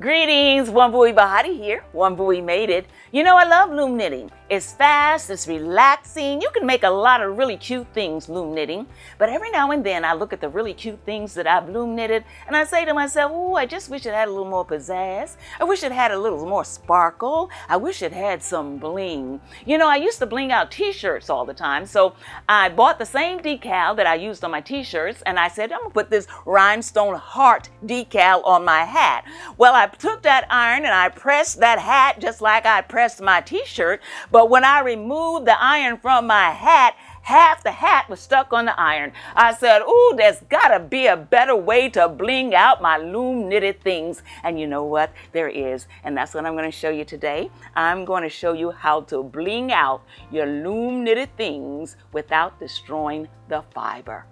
Greetings, Wambuimadeit here. Wambui made it. You know, I love loom knitting. It's fast, it's relaxing. You can make a lot of really cute things loom knitting. But every now and then I look at the really cute things that I've loom knitted and I say to myself, oh, I just wish it had a little more pizzazz. I wish it had a little more sparkle. I wish it had some bling. You know, I used to bling out t-shirts all the time. So I bought the same decal that I used on my t-shirts and I said, I'm gonna put this rhinestone heart decal on my hat. Well, I took that iron and I pressed that hat just like I pressed my t-shirt. But when I removed the iron from my hat, half the hat was stuck on the iron. I said, ooh, there's gotta be a better way to bling out my loom knitted things. And you know what? There is. And that's what I'm going to show you today. I'm going to show you how to bling out your loom knitted things without destroying the fiber.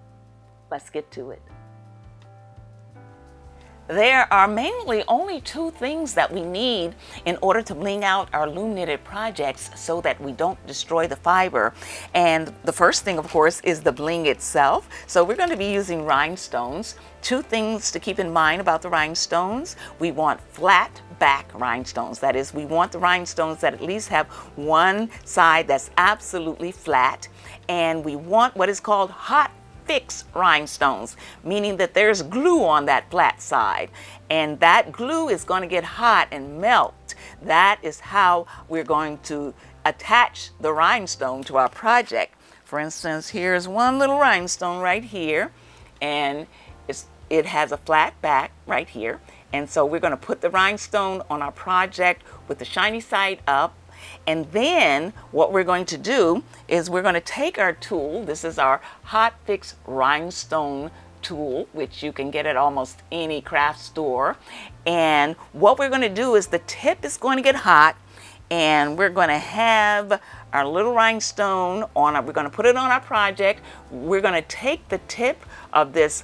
Let's get to it. There are mainly only two things that we need in order to bling out our loom knitted projects so that we don't destroy the fiber. And the first thing, of course, is the bling itself. So we're going to be using rhinestones. Two things to keep in mind about the rhinestones. We want flat back rhinestones. That is, we want the rhinestones that at least have one side that's absolutely flat. And we want what is called hot fix rhinestones, meaning that there's glue on that flat side and that glue is going to get hot and melt. That is how we're going to attach the rhinestone to our project. For instance, here's one little rhinestone right here and it has a flat back right here, and so we're going to put the rhinestone on our project with the shiny side up. And then what we're going to do is we're going to take our tool. This is our Hot Fix Rhinestone tool, which you can get at almost any craft store. And what we're going to do is the tip is going to get hot and we're going to have our little rhinestone on it. We're going to put it on our project. We're going to take the tip of this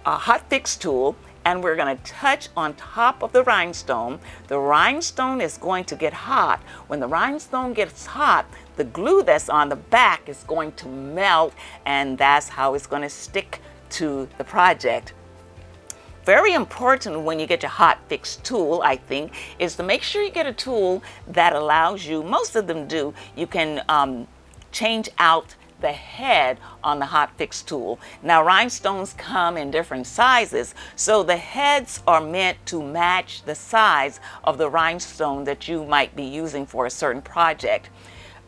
Hot Fix tool and we're going to touch on top of the rhinestone. The rhinestone is going to get hot. When the rhinestone gets hot, the glue that's on the back is going to melt, and that's how it's going to stick to the project. Very important when you get your Hot Fix tool, I think, is to make sure you get a tool that allows you, most of them do, you can change out the head on the Hot Fix tool. Now rhinestones come in different sizes, so the heads are meant to match the size of the rhinestone that you might be using for a certain project.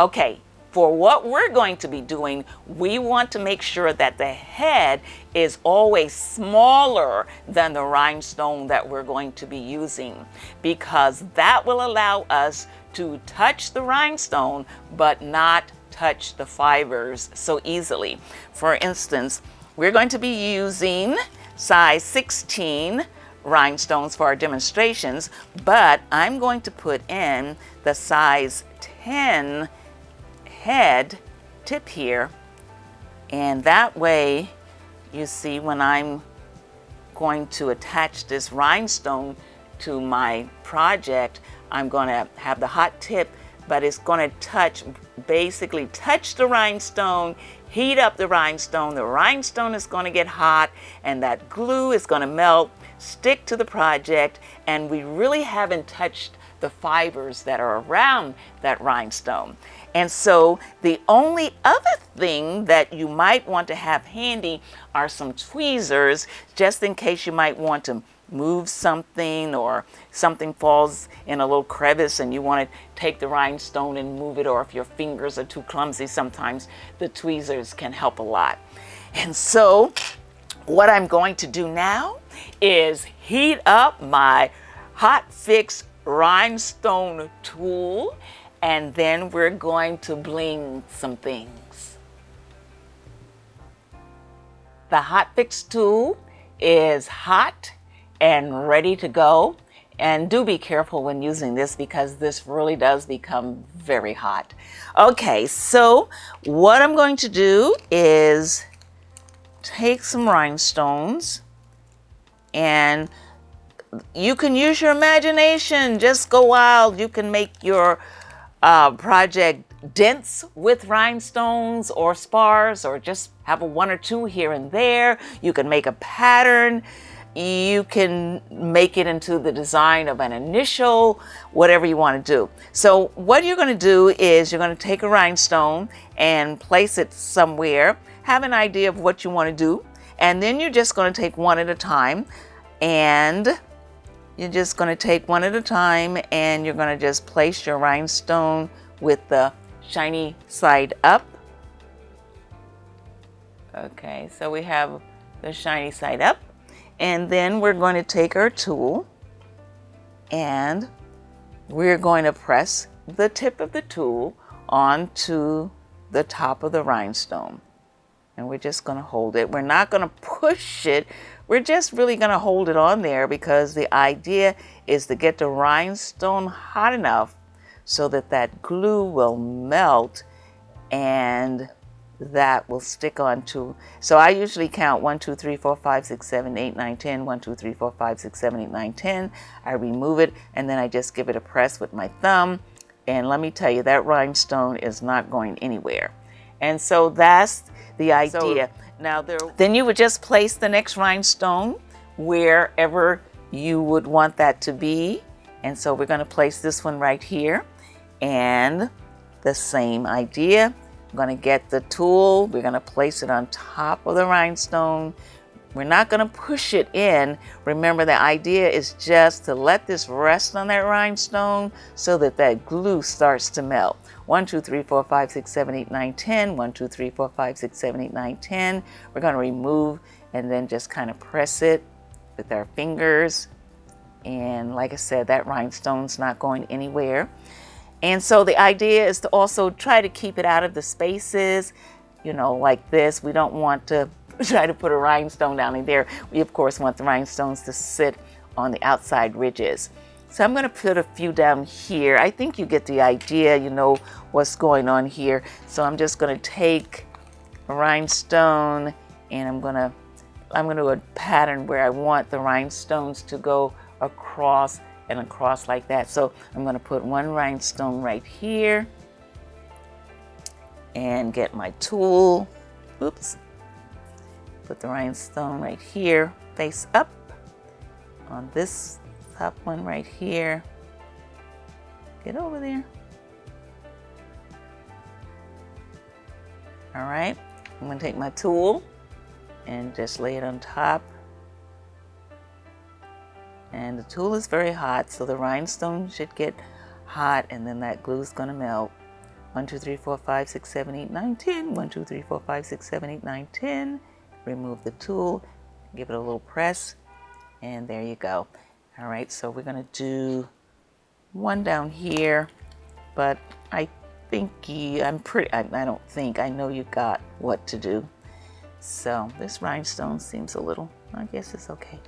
Okay, for what we're going to be doing, we want to make sure that the head is always smaller than the rhinestone that we're going to be using, because that will allow us to touch the rhinestone but not touch the fibers so easily. For instance, we're going to be using size 16 rhinestones for our demonstrations, but I'm going to put in the size 10 head tip here, and that way you see when I'm going to attach this rhinestone to my project, I'm going to have the hot tip, but it's going to basically touch the rhinestone, heat up the rhinestone is going to get hot, and that glue is going to melt, stick to the project, and we really haven't touched the fibers that are around that rhinestone. And so the only other thing that you might want to have handy are some tweezers, just in case you might want to move something or something falls in a little crevice and you want to take the rhinestone and move it, or if your fingers are too clumsy, sometimes the tweezers can help a lot. And so what I'm going to do now is heat up my Hot Fix rhinestone tool, and then we're going to bling some things. The Hot Fix tool is hot and ready to go, and do be careful when using this because this really does become very hot. Okay, so what I'm going to do is take some rhinestones, and you can use your imagination, just go wild. You can make your project dense with rhinestones or spars, or just have a one or two here and there. You can make a pattern. you can make it into the design of an initial, whatever you want to do. So what you're going to do is you're going to take a rhinestone and place it somewhere, have an idea of what you want to do, and then you're just going to take one at a time, and you're just going to take one at a time, and you're going to just place your rhinestone with the shiny side up. Okay, so we have the shiny side up. And then we're going to take our tool and we're going to press the tip of the tool onto the top of the rhinestone. And we're just going to hold it. We're not going to push it. We're just really going to hold it on there because the idea is to get the rhinestone hot enough so that that glue will melt and that will stick onto. So I usually count 1, 2, 3, 4, 5, 6, 7, 8, 9, 10. 1, 2, 3, 4, 5, 6, 7, 8, 9, 10. I remove it and then I just give it a press with my thumb. And let me tell you, that rhinestone is not going anywhere. And so that's the idea. Now then you would just place the next rhinestone wherever you would want that to be. And so we're going to place this one right here. And the same idea. I'm going to get the tool, we're going to place it on top of the rhinestone. We're not going to push it in. Remember, the idea is just to let this rest on that rhinestone so that that glue starts to melt. 1, 2, 3, 4, 5, 6, 7, 8, 9, 10. 1, 2, 3, 4, 5, 6, 7, 8, 9, 10. We're going to remove and then just kind of press it with our fingers. And like I said, that rhinestone's not going anywhere. And so the idea is to also try to keep it out of the spaces, you know, like this. We don't want to try to put a rhinestone down in there. We, of course, want the rhinestones to sit on the outside ridges. So I'm going to put a few down here. I think you get the idea, you know, what's going on here. So I'm just going to take a rhinestone and I'm going to do a pattern where I want the rhinestones to go across and across like that. So I'm going to put one rhinestone right here and get my tool. Oops. Put the rhinestone right here, face up on this top one right here. Get over there. All right, I'm going to take my tool and just lay it on top. And the tool is very hot, so the rhinestone should get hot, and then that glue is going to melt. 1, 2, 3, 4, 5, 6, 7, 8, 9, 10. 1, 2, 3, 4, 5, 6, 7, 8, 9, 10. Remove the tool, give it a little press, and there you go. All right, so we're going to do one down here, but I think I don't think, I know you got what to do. So this rhinestone seems a little, I guess it's okay.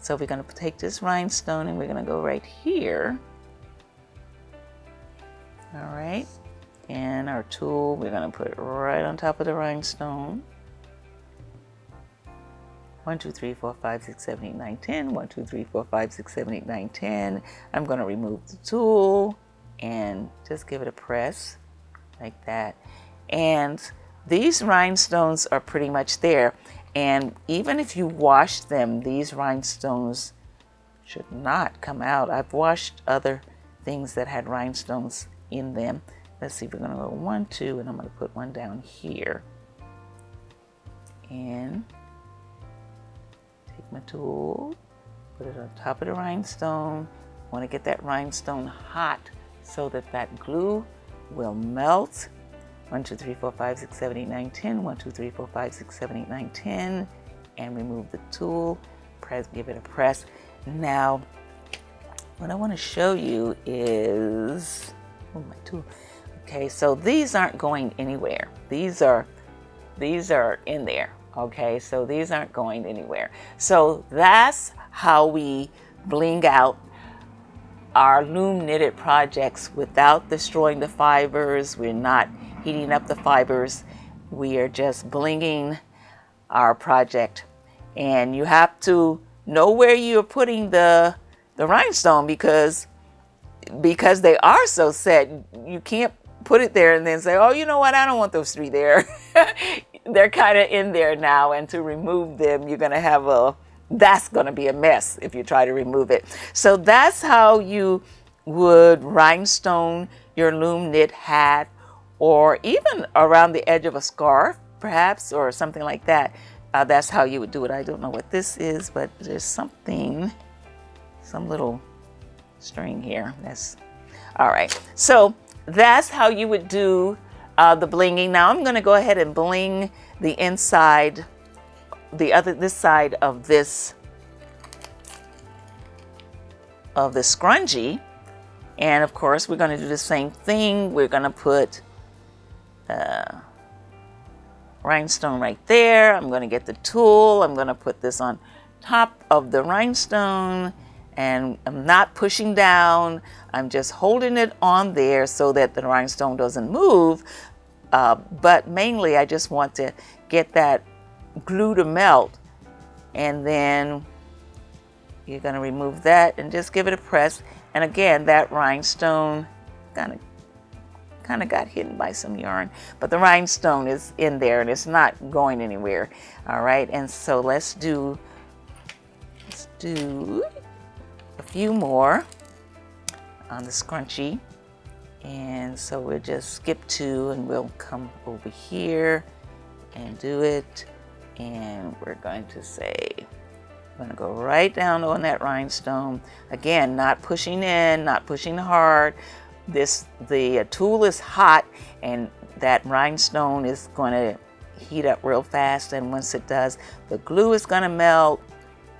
So we're going to take this rhinestone and we're going to go right here. All right, and our tool, we're going to put it right on top of the rhinestone. 1, 2, 3, 4, 5, 6, 7, 8, 9, 10. 1, 2, 3, 4, 5, 6, 7, 8, 9, 10. I'm going to remove the tool and just give it a press like that. And these rhinestones are pretty much there. And even if you wash them, these rhinestones should not come out. I've washed other things that had rhinestones in them. Let's see, we're going to go 1, 2, and I'm going to put one down here. And take my tool, put it on top of the rhinestone. I want to get that rhinestone hot so that that glue will melt. 1, 2, 3, 4, 5, 6, 7, 8, 9, 10. 1, 2, 3, 4, 5, 6, 7, 8, 9, 10. And remove the tool, press, give it a press. Now, what I want to show you is, oh, my tool. Okay, so these aren't going anywhere. These are in there. Okay, so these aren't going anywhere. So that's how we bling out our loom knitted projects without destroying the fibers. We're not heating up the fibers. We are just blinging our project. And you have to know where you're putting the rhinestone because they are so set. You can't put it there and then say, oh, you know what, I don't want those 3 there. They're kind of in there now, and to remove them, you're going to have a that's going to be a mess if you try to remove it. So that's how you would rhinestone your loom knit hat, or even around the edge of a scarf, perhaps, or something like that. That's how you would do it. I don't know what this is, but there's something, some little string here. That's all right. So that's how you would do the blinging. Now I'm going to go ahead and bling the inside, this side of this scrunchie. And of course, we're going to do the same thing. We're going to put rhinestone right there. I'm going to get the tool. I'm going to put this on top of the rhinestone, and I'm not pushing down. I'm just holding it on there so that the rhinestone doesn't move. But mainly, I just want to get that glue to melt. And then you're going to remove that and just give it a press. And again, that rhinestone kind of got hidden by some yarn, but the rhinestone is in there and it's not going anywhere. All right, and so let's do a few more on the scrunchie. And so we'll just skip 2 and we'll come over here and do it. And we're going to say, I'm going to go right down on that rhinestone. Again, not pushing in, not pushing hard. The tool is hot, and that rhinestone is going to heat up real fast. And once it does, the glue is going to melt,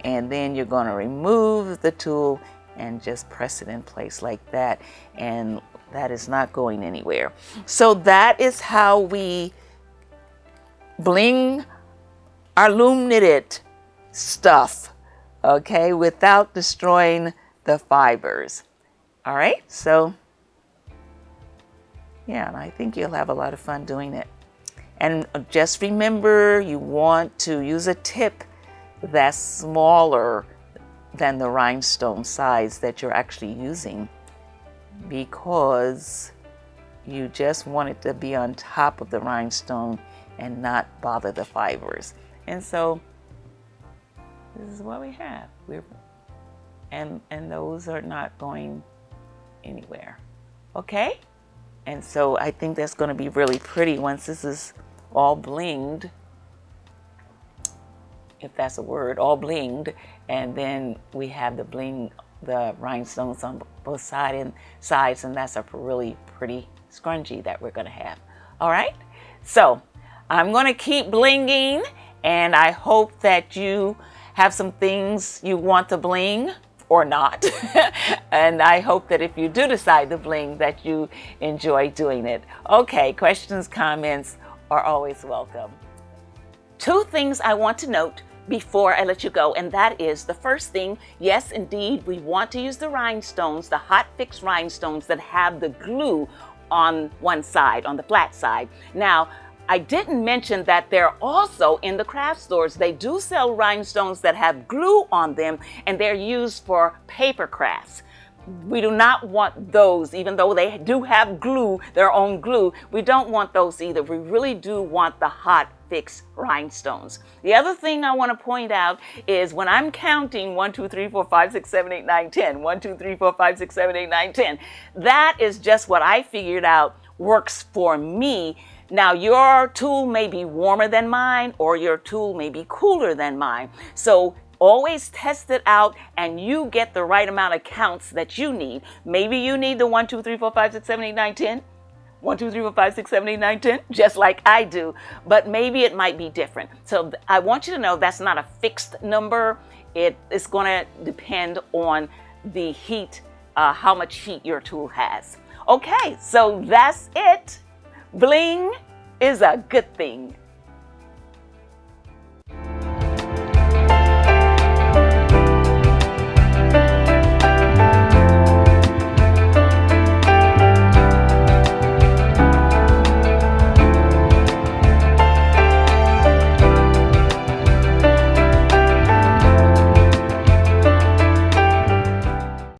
and then you're going to remove the tool and just press it in place like that. And that is not going anywhere. So that is how we bling our loom knitted stuff, okay, without destroying the fibers. All right, so yeah, and I think you'll have a lot of fun doing it. And just remember, you want to use a tip that's smaller than the rhinestone size that you're actually using, because you just want it to be on top of the rhinestone and not bother the fibers. And so this is what we have. And those are not going anywhere. Okay? And so I think that's going to be really pretty once this is all blinged, if that's a word, all blinged. And then we have the rhinestones on both sides, and that's a really pretty scrunchie that we're going to have. All right? So I'm going to keep blinging, and I hope that you have some things you want to bling or not. And I hope that if you do decide to bling, that you enjoy doing it. Okay, questions, comments are always welcome. 2 things I want to note before I let you go, and that is the first thing, yes, indeed, we want to use the rhinestones, the hot fix rhinestones that have the glue on one side, on the flat side. Now, I didn't mention that they're also in the craft stores. They do sell rhinestones that have glue on them, and they're used for paper crafts. We do not want those, even though they do have glue, their own glue. We don't want those either. We really do want the hot fix rhinestones. The other thing I want to point out is when I'm counting 1, 2, 3, 4, 5, 6, 7, 8, 9, 10, 1, 2, 3, 4, 5, 6, 7, 8, 9, 10. That is just what I figured out works for me. Now, your tool may be warmer than mine, or your tool may be cooler than mine. So always test it out, and you get the right amount of counts that you need. Maybe you need the 1, 2, 3, 4, 5, 6, 7, 8, 9, 10. 1, 2, 3, 4, 5, 6, 7, 8, 9, 10, just like I do. But maybe it might be different. So I want you to know that's not a fixed number. It is going to depend on the heat, how much heat your tool has. Okay, so that's it. Bling is a good thing.